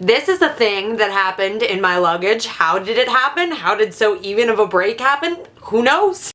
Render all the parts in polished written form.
This is a thing that happened in my luggage. How did it happen? How did so even of a break happen? Who knows?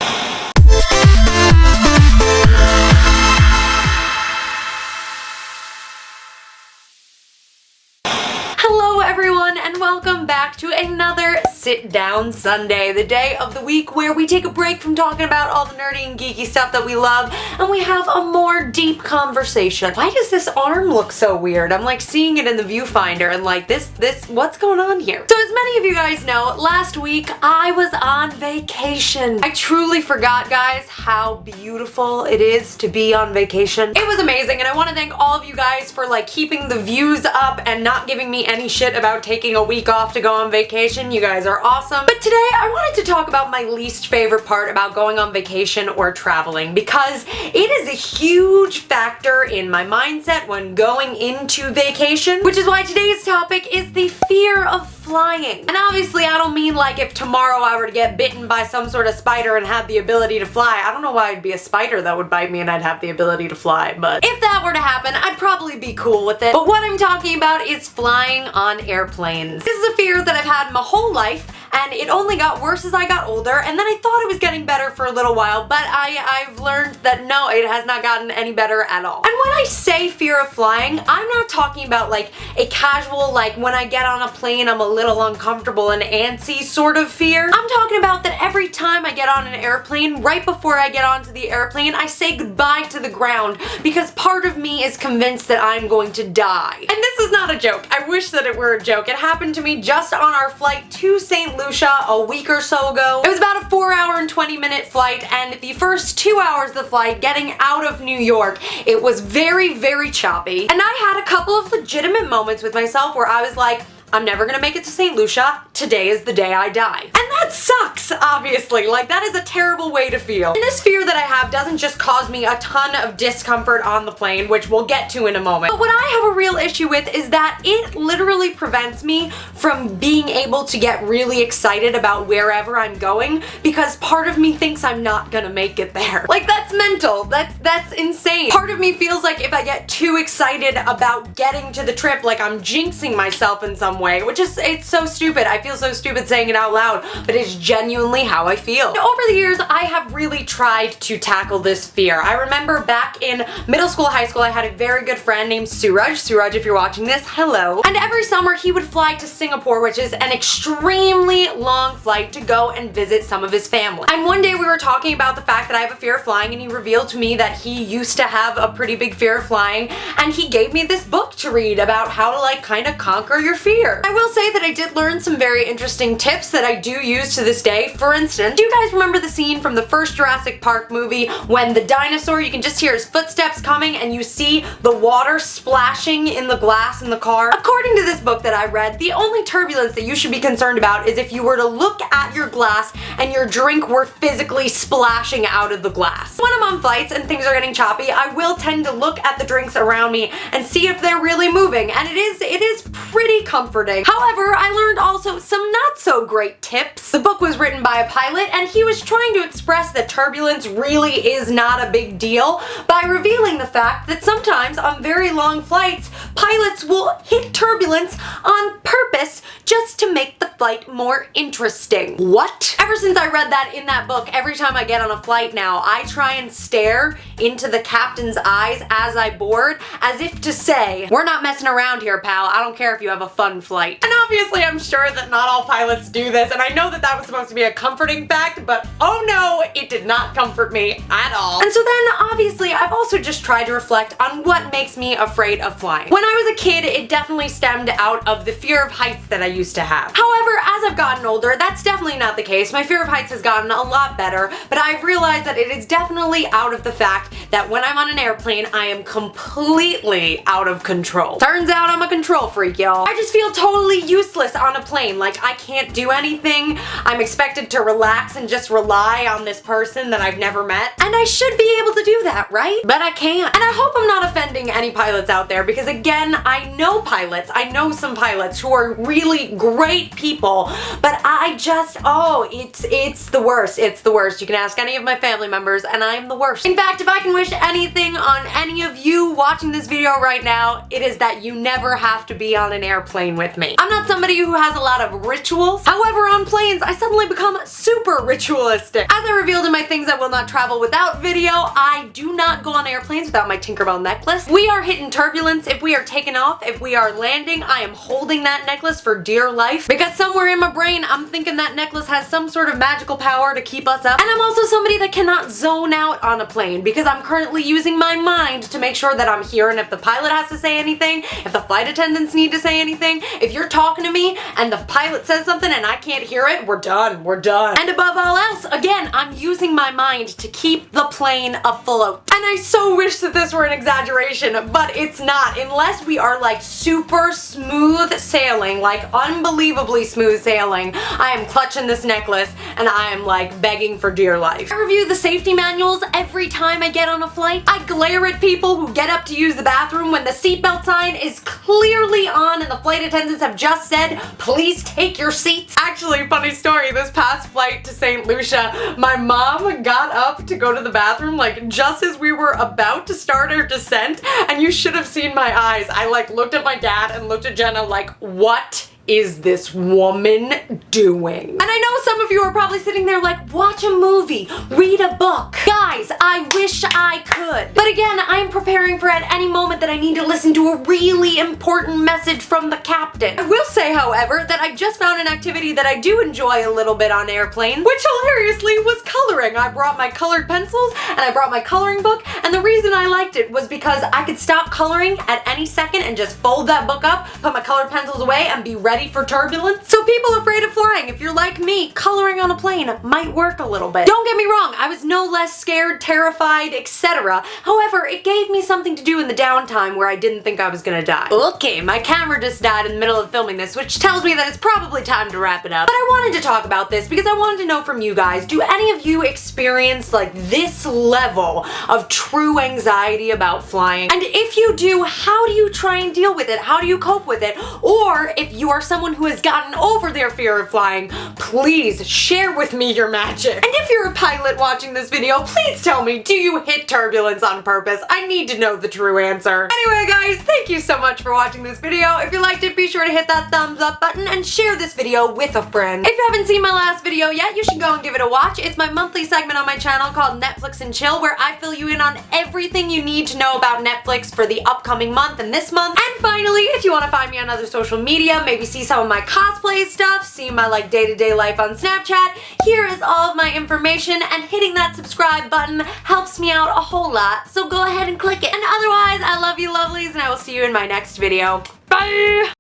Hello everyone and welcome back to another Sit Down Sunday, the day of the week where we take a break from talking about all the nerdy and geeky stuff that we love and we have a more deep conversation. Why does this arm look so weird? I'm like seeing it in the viewfinder and like this, what's going on here? So as many of you guys know, last week I was on vacation. I truly forgot, guys, how beautiful it is to be on vacation. It was amazing and I want to thank all of you guys for like keeping the views up and not giving me any shit about taking a week off to go on vacation. You guys are awesome. But today I wanted to talk about my least favorite part about going on vacation or traveling because it is a huge factor in my mindset when going into vacation, which is why today's topic is the fear of flying. And obviously I don't mean like if tomorrow I were to get bitten by some sort of spider and had the ability to fly. I don't know why it'd be a spider that would bite me and I'd have the ability to fly, but if that were to happen, I'd probably be cool with it. But what I'm talking about is flying on airplanes. This is a fear that I've had my whole life and it only got worse as I got older, and then I thought it was getting better for a little while, but I've learned that no, it has not gotten any better at all. And when I say fear of flying, I'm not talking about like a casual, like when I get on a plane I'm a little uncomfortable and antsy sort of fear. I'm talking about that every time I get on an airplane, right before I get onto the airplane, I say goodbye to the ground because part of me is convinced that I'm going to die. And this is not a joke. I wish that it were a joke. It happened to me just on our flight to St. Lucia a week or so ago. It was about a 4-hour and 20-minute flight, and the first 2 hours of the flight getting out of New York, it was very, very choppy. And I had a couple of legitimate moments with myself where I was like, I'm never gonna make it to St. Lucia. Today is the day I die. And that sucks, obviously. Like, that is a terrible way to feel. And this fear that I have doesn't just cause me a ton of discomfort on the plane, which we'll get to in a moment. But what I have a real issue with is that it literally prevents me from being able to get really excited about wherever I'm going because part of me thinks I'm not gonna make it there. Like, that's mental. That's insane. Part of me feels like if I get too excited about getting to the trip, like I'm jinxing myself in some way, which is, it's so stupid. I feel so stupid saying it out loud, but it's genuinely how I feel. And over the years, I have really tried to tackle this fear. I remember back in middle school, high school, I had a very good friend named Suraj. Suraj, if you're watching this, hello. And every summer he would fly to Singapore, which is an extremely long flight to go and visit some of his family. And one day we were talking about the fact that I have a fear of flying, and he revealed to me that he used to have a pretty big fear of flying, and he gave me this book to read about how to like kind of conquer your fear. I will say that I did learn some very interesting tips that I do use to this day. For instance, do you guys remember the scene from the first Jurassic Park movie when the dinosaur, you can just hear his footsteps coming and you see the water splashing in the glass in the car? According to this book that I read, the only turbulence that you should be concerned about is if you were to look at your glass and your drink were physically splashing out of the glass. When I'm on flights and things are getting choppy, I will tend to look at the drinks around me and see if they're really moving, and it is pretty comforting. However, I learned also some not so great tips. The book was written by a pilot and he was trying to express that turbulence really is not a big deal by revealing the fact that sometimes on very long flights, pilots will hit turbulence on purpose just to make the flight more interesting. What? Ever since I read that in that book, every time I get on a flight now, I try and stare into the captain's eyes as I board, as if to say, we're not messing around here, pal. I don't care if you have a fun flight. And obviously I'm sure that not all pilots do this, and I know that that was supposed to be a comforting fact, but oh no, it did not comfort me at all. And so then obviously I've also just tried to reflect on what makes me afraid of flying. When I was a kid, it definitely stemmed out of the fear of heights that I used to have. However, as I've gotten older, that's definitely not the case. My fear of heights has gotten a lot better, but I've realized that it is definitely out of the fact that when I'm on an airplane, I am completely out of control. Turns out I'm a control freak, y'all. I just feel totally useless on a plane. Like, I can't do anything. I'm expected to relax and just rely on this person that I've never met. And I should be able to do that, right? But I can't. And I hope I'm not offending any pilots out there because, again, I know pilots. I know some pilots who are really great people, but I just, oh, it's the worst. It's the worst. You can ask any of my family members and I'm the worst. In fact, if I can wish anything on any of you watching this video right now, it is that you never have to be on an airplane plane with me. I'm not somebody who has a lot of rituals. However, on planes, I suddenly become super ritualistic. As I revealed in my Things I Will Not Travel Without video, I do not go on airplanes without my Tinkerbell necklace. We are hitting turbulence. If we are taking off, if we are landing, I am holding that necklace for dear life because somewhere in my brain, I'm thinking that necklace has some sort of magical power to keep us up. And I'm also somebody that cannot zone out on a plane because I'm currently using my mind to make sure that I'm here, and if the pilot has to say anything, if the flight attendants need to say anything, if you're talking to me and the pilot says something and I can't hear it, we're done. We're done. And above all else, again, I'm using my mind to keep the plane afloat. And I so wish that this were an exaggeration, but it's not. Unless we are like super smooth sailing, like unbelievably smooth sailing, I am clutching this necklace and I am like begging for dear life. I review the safety manuals every time I get on a flight. I glare at people who get up to use the bathroom when the seatbelt sign is clearly on and the flight attendants have just said, please take your seats. Actually, funny story, this past flight to St. Lucia, my mom got up to go to the bathroom like just as we were about to start our descent, and you should have seen my eyes. I like looked at my dad and looked at Jenna like, what is this woman doing? And I know some of you are probably sitting there like, watch a movie, read a book. Guys, I wish I could. But again, I'm preparing for at any moment that I need to listen to a really important message from the captain. I will say, however, that I just found an activity that I do enjoy a little bit on airplane, which hilariously was coloring. I brought my colored pencils and I brought my coloring book, and the reason I liked it was because I could stop coloring at any second and just fold that book up, put my colored pencils away, and be ready for turbulence. So people afraid of flying, if you're like me, coloring on a plane might work a little bit. Don't get me wrong, I was no less scared, terrified, etc. However, it gave me something to do in the downtime where I didn't think I was gonna die. Okay, my camera just died in the middle of filming this, which tells me that it's probably time to wrap it up. But I wanted to talk about this because I wanted to know from you guys, do any of you experience like this level of true anxiety about flying? And if you do, how do you try and deal with it? How do you cope with it? Or if you are someone who has gotten over their fear of flying, please share with me your magic. And if you're a pilot watching this video, please tell me, do you hit turbulence on purpose? I need to know the true answer. Anyway guys, thank you so much for watching this video. If you liked it, be sure to hit that thumbs up button and share this video with a friend. If you haven't seen my last video yet, you should go and give it a watch. It's my monthly segment on my channel called Netflix and Chill, where I fill you in on everything you need to know about Netflix for the upcoming month and this month. And finally, if you want to find me on other social media, maybe see some of my cosplay stuff, see my like day-to-day life on Snapchat, here is all of my information, and hitting that subscribe button helps me out a whole lot, so go ahead and click it. And otherwise, I love you lovelies, and I will see you in my next video. Bye!